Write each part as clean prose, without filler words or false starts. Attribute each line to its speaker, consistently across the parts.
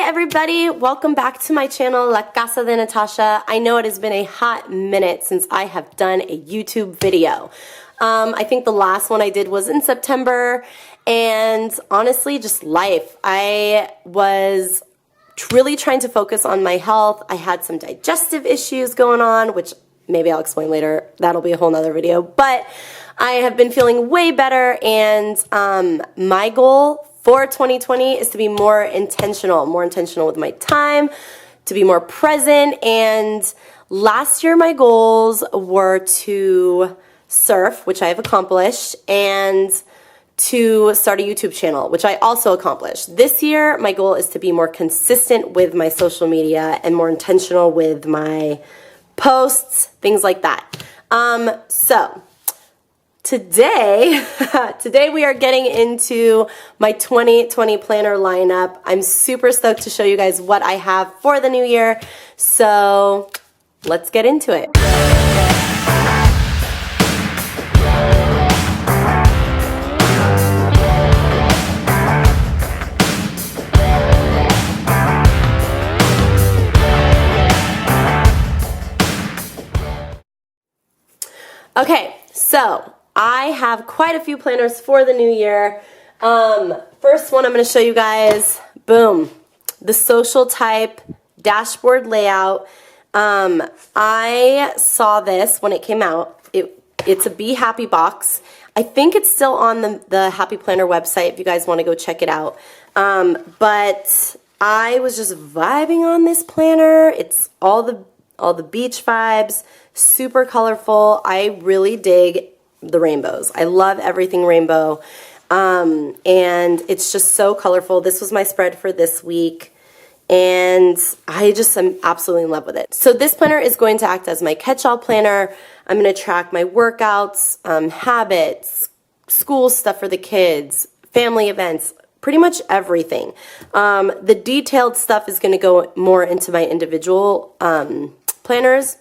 Speaker 1: everybody, welcome back to my channel, La Casa de Natasha. I know it has been a hot minute since I have done a YouTube video. I think the last one I did was in September, and honestly, just life. I was really trying to focus on my health. I had some digestive issues going on, which maybe I'll explain later. That'll be a whole nother video, but I have been feeling way better, and my goal for 2020 is to be more intentional with my time, to be more present. And last year my goals were to surf, which I have accomplished, and to start a YouTube channel, which I also accomplished. This year my goal is to be more consistent with my social media and more intentional with my posts, things like that. So today we are getting into my 2020 planner lineup. I'm super stoked to show you guys what I have for the new year. So let's get into it. Okay, so I have quite a few planners for the new year. First one I'm going to show you guys, boom, the social type dashboard layout. I saw this when it came out. It's a Be Happy box. I think it's still on the Happy Planner website if you guys want to go check it out. But I was just vibing on this planner. It's all the beach vibes, super colorful. I really dig the rainbows. I love everything rainbow. And it's just so colorful. This was my spread for this week, and I just am absolutely in love with it. So this planner is going to act as my catch-all planner. I'm going to track my workouts, habits, school stuff for the kids, family events, pretty much everything. The detailed stuff is going to go more into my individual planners,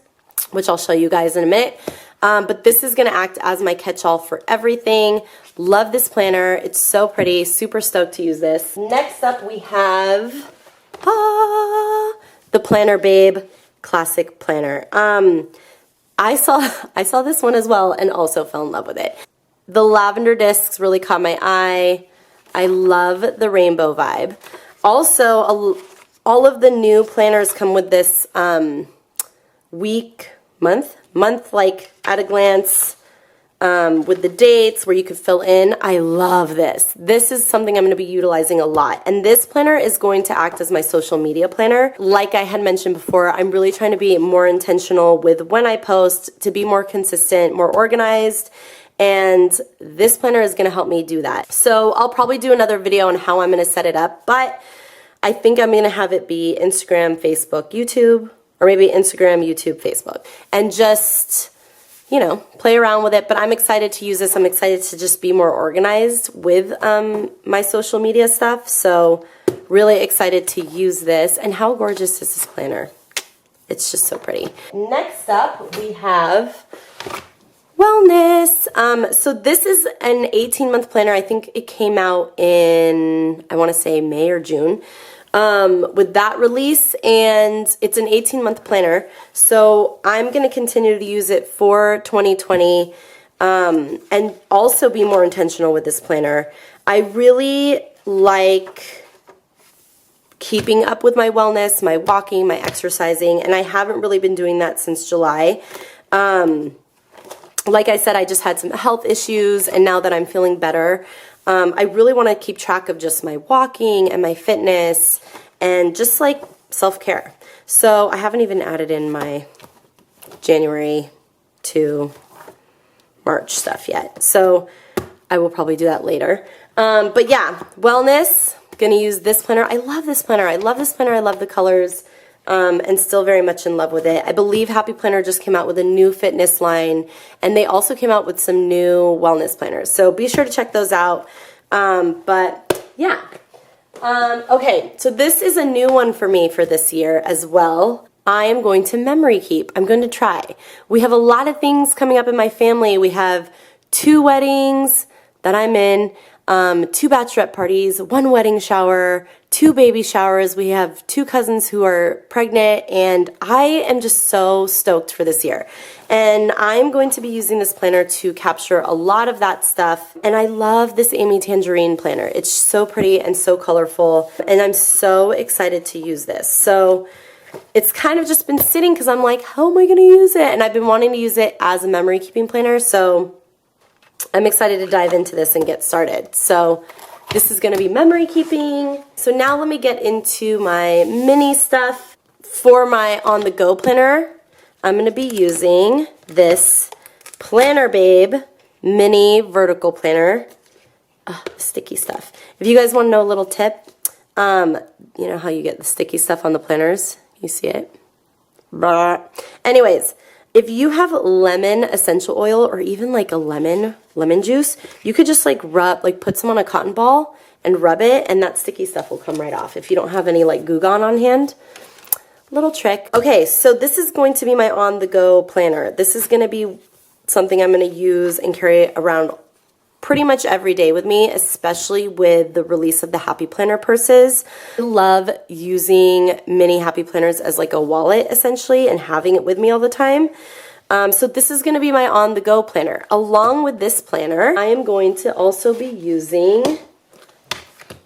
Speaker 1: which I'll show you guys in a minute. But this is going to act as my catch-all for everything. Love this planner. It's so pretty. Super stoked to use this. Next up we have the Planner Babe Classic Planner. I saw this one as well and also fell in love with it. The lavender discs really caught my eye. I love the rainbow vibe. Also, all of the new planners come with this month like at a glance with the dates where you could fill in. I love this. This is something I'm going to be utilizing a lot. And this planner is going to act as my social media planner. Like I had mentioned before, I'm really trying to be more intentional with when I post, to be more consistent, more organized. And this planner is going to help me do that. So I'll probably do another video on how I'm going to set it up, but I think I'm going to have it be Instagram, Facebook, YouTube, or maybe Instagram, YouTube, Facebook, and just, you know, play around with it. But I'm excited to use this. I'm excited to just be more organized with my social media stuff. So really excited to use this. And how gorgeous is this planner? It's just so pretty. Next up, we have Wellness. So this is an 18-month planner. I think it came out in, I want to say May or June. With that release, and it's an 18-month planner, so I'm going to continue to use it for 2020 and also be more intentional with this planner. I really like keeping up with my wellness, my walking, my exercising, and I haven't really been doing that since July. Like I said, I just had some health issues, and now that I'm feeling better, I really want to keep track of just my walking and my fitness and just like self-care. So I haven't even added in my January to March stuff yet. So I will probably do that later. But yeah, Wellness, gonna use this planner. I love this planner. I love this planner. I love the colors, and still very much in love with it. I believe Happy Planner just came out with a new fitness line, and they also came out with some new wellness planners. So be sure to check those out. But yeah. Okay, so this is a new one for me for this year as well. I am going to memory keep. I'm going to try. We have a lot of things coming up in my family. We have 2 weddings that I'm in. 2 bachelorette parties, 1 wedding shower, 2 baby showers. We have 2 cousins who are pregnant, and I am just so stoked for this year. And I'm going to be using this planner to capture a lot of that stuff. And I love this Amy Tangerine planner. It's so pretty and so colorful, and I'm so excited to use this. So it's kind of just been sitting because I'm like, how am I going to use it? And I've been wanting to use it as a memory keeping planner, so I'm excited to dive into this and get started. So this is going to be memory keeping. So now let me get into my mini stuff. For my on-the-go planner, I'm going to be using this Planner Babe mini vertical planner. Oh, sticky stuff. If you guys want to know a little tip, you know how you get the sticky stuff on the planners? You see it? Blah. Anyways, if you have lemon essential oil or even like a lemon juice, you could just like put some on a cotton ball and rub it, and that sticky stuff will come right off if you don't have any like Goo Gone on hand. Little trick. Okay, so this is going to be my on-the-go planner. This is going to be something I'm going to use and carry around pretty much every day with me, especially with the release of the Happy Planner purses. I love using mini Happy Planners as like a wallet essentially and having it with me all the time. So this is going to be my on-the-go planner. Along with this planner, I am going to also be using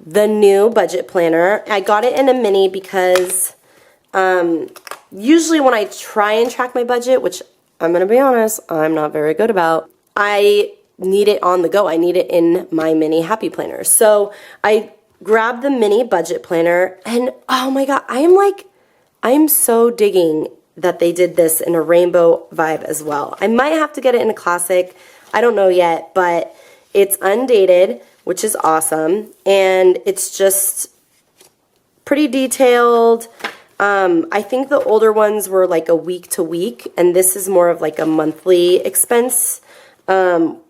Speaker 1: the new budget planner. I got it in a mini because usually when I try and track my budget, which I'm going to be honest, I'm not very good about, I need it on the go. I need it in my mini Happy Planner. So I grabbed the mini budget planner, and oh my god, I am so digging that they did this in a rainbow vibe as well. I might have to get it in a classic. I don't know yet, but it's undated, which is awesome, and it's just pretty detailed. I think the older ones were like a week to week, and this is more of like a monthly expense,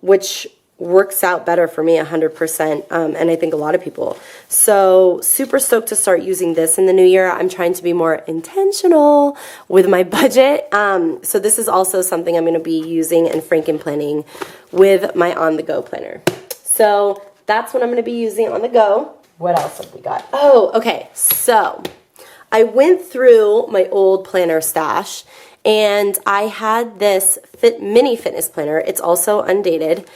Speaker 1: which works out better for me 100%, and I think a lot of people. So super stoked to start using this in the new year. I'm trying to be more intentional with my budget. So this is also something I'm going to be using and franken planning with my on-the-go planner. So that's what I'm going to be using on the go. What else have we got? Oh, okay. So I went through my old planner stash, and I had this mini fitness planner. It's also undated,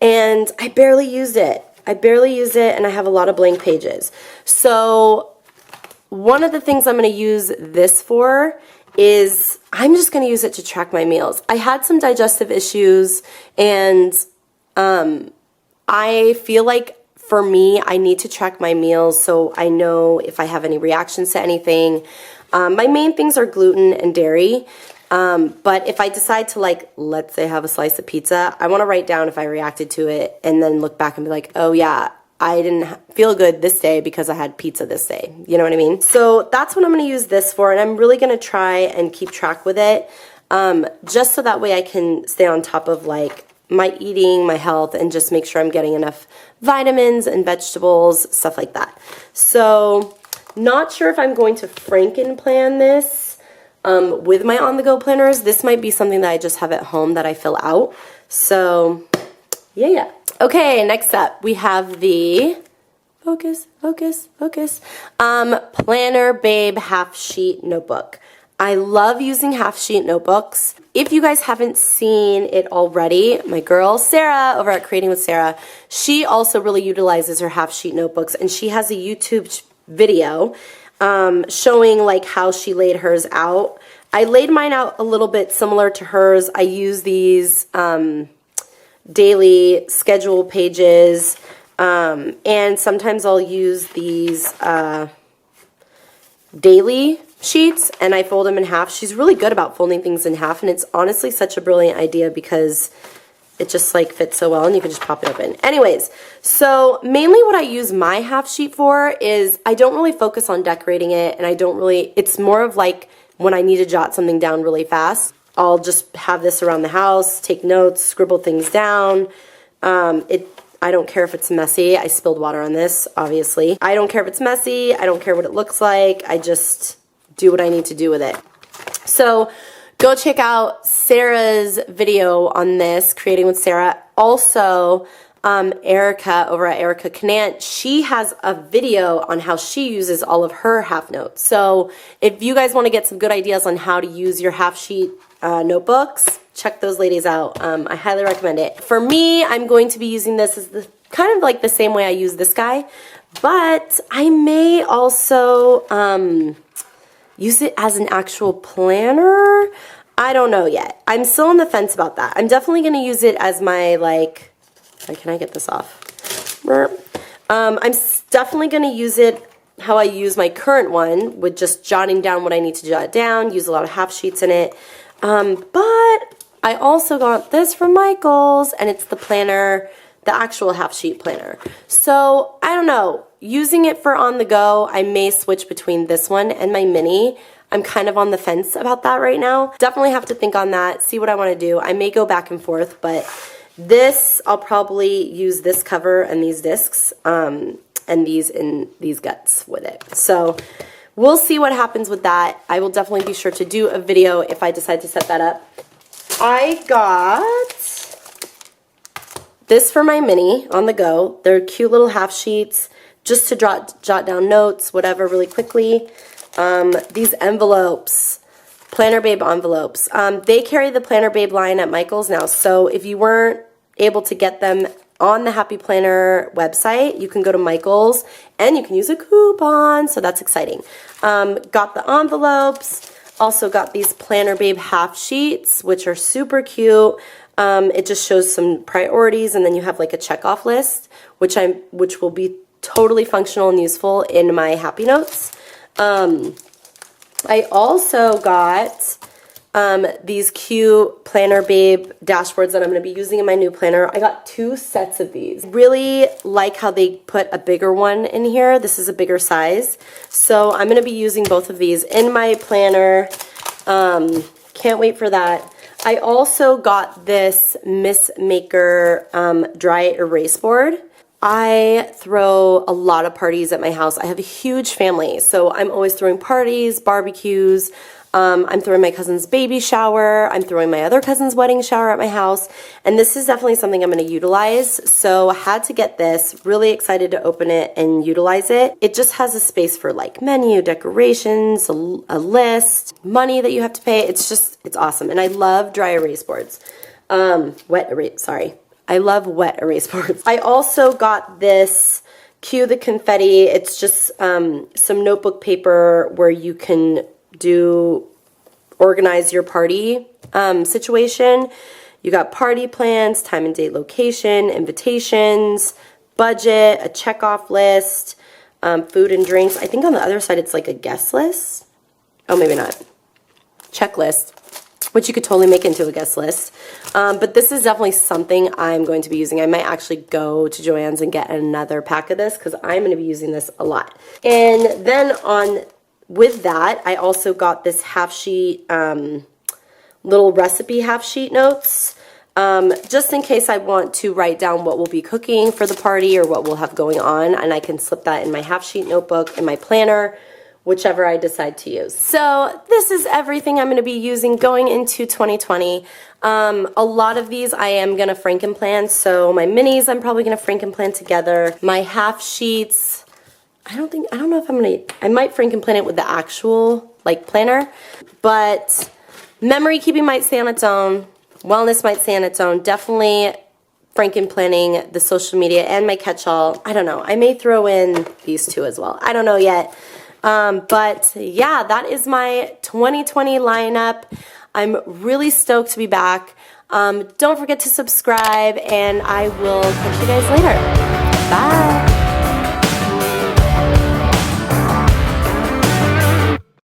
Speaker 1: and I barely used it. And I have a lot of blank pages. So one of the things I'm going to use this for is I'm just going to use it to track my meals. I had some digestive issues, and I feel like for me, I need to track my meals so I know if I have any reactions to anything. My main things are gluten and dairy. But if I decide to, like, let's say have a slice of pizza, I want to write down if I reacted to it and then look back and be like, oh yeah, I didn't feel good this day because I had pizza this day. You know what I mean? So that's what I'm going to use this for, and I'm really going to try and keep track with it, just so that way I can stay on top of, like, my eating, my health, and just make sure I'm getting enough vitamins and vegetables, stuff like that. So not sure if I'm going to franken plan this with my on-the-go planners. This might be something that I just have at home that I fill out. So yeah. Okay, next up we have the focus Planner Babe half sheet notebook. I love using half sheet notebooks. If you guys haven't seen it already, my girl Sarah over at Creating with Sarah, she also really utilizes her half sheet notebooks, and she has a YouTube video showing like how she laid hers out. I laid mine out a little bit similar to hers. I use these daily schedule pages, and sometimes I'll use these daily sheets, and I fold them in half. She's really good about folding things in half, and it's honestly such a brilliant idea because it just like fits so well, and you can just pop it open. Anyways, so mainly what I use my half sheet for is I don't really focus on decorating it, and it's more of like when I need to jot something down really fast, I'll just have this around the house, take notes, scribble things down. I don't care if it's messy. I spilled water on this, obviously. I don't care if it's messy. I don't care what it looks like. I just do what I need to do with it. So go check out Sarah's video on this, Creating with Sarah. Also, Erica over at Erica Canant, she has a video on how she uses all of her half notes. So if you guys want to get some good ideas on how to use your half sheet notebooks, check those ladies out. I highly recommend it. For me, I'm going to be using this as the kind of like the same way I use this guy, but I may also use it as an actual planner. I don't know yet. I'm still on the fence about that. I'm definitely going to use it as my, like, can I get this off? I'm definitely going to use it how I use my current one, with just jotting down what I need to jot down, use a lot of half sheets in it. But I also got this from Michaels, and it's the planner, the actual half sheet planner. So I don't know, using it for on the go, I may switch between this one and my mini. I'm kind of on the fence about that right now. Definitely have to think on that, see what I want to do. I may go back and forth, but this, I'll probably use this cover and these discs, and these in these guts with it. So we'll see what happens with that. I will definitely be sure to do a video if I decide to set that up. I got this for my mini on the go. They're cute little half sheets just to jot down notes, whatever, really quickly. These envelopes, Planner Babe envelopes. They carry the Planner Babe line at Michaels now, so if you weren't able to get them on the Happy Planner website, you can go to Michaels and you can use a coupon, so that's exciting. Got the envelopes, also got these Planner Babe half sheets, which are super cute. It just shows some priorities, and then you have like a check-off list, which will be totally functional and useful in my Happy Notes. I also got these cute Planner Babe dashboards that I'm going to be using in my new planner. I got 2 sets of these. Really like how they put a bigger one in here. This is a bigger size. So I'm going to be using both of these in my planner. Can't wait for that. I also got this Miss Maker dry erase board. I throw a lot of parties at my house. I have a huge family, so I'm always throwing parties, barbecues. I'm throwing my cousin's baby shower. I'm throwing my other cousin's wedding shower at my house. And this is definitely something I'm going to utilize. So I had to get this. Really excited to open it and utilize it. It just has a space for like menu, decorations, a list, money that you have to pay. It's awesome. And I love dry erase boards. I love wet erase boards. I also got this Cue the Confetti. It's just some notebook paper where you can organize your party situation. You got party plans, time and date, location, invitations, budget, a checkoff list, food and drinks. I think on the other side it's like a guest list. Oh, maybe not. Checklist, which you could totally make into a guest list. But this is definitely something I'm going to be using. I might actually go to Joann's and get another pack of this because I'm going to be using this a lot. And then with that, I also got this half sheet, little recipe half sheet notes, just in case I want to write down what we'll be cooking for the party or what we'll have going on, and I can slip that in my half sheet notebook, in my planner, whichever I decide to use. So this is everything I'm going to be using going into 2020. A lot of these I am going to Frankenplan, so my minis I'm probably going to Frankenplan together. My half sheets, I don't know if I might Frankenplan it with the actual like planner, but memory keeping might stay on its own, wellness might stay on its own. Definitely Frankenplanning the social media and my catch-all. I don't know, I may throw in these 2 as well. I don't know yet. But yeah, that is my 2020 lineup. I'm really stoked to be back. Don't forget to subscribe, and I will catch you guys later. Bye.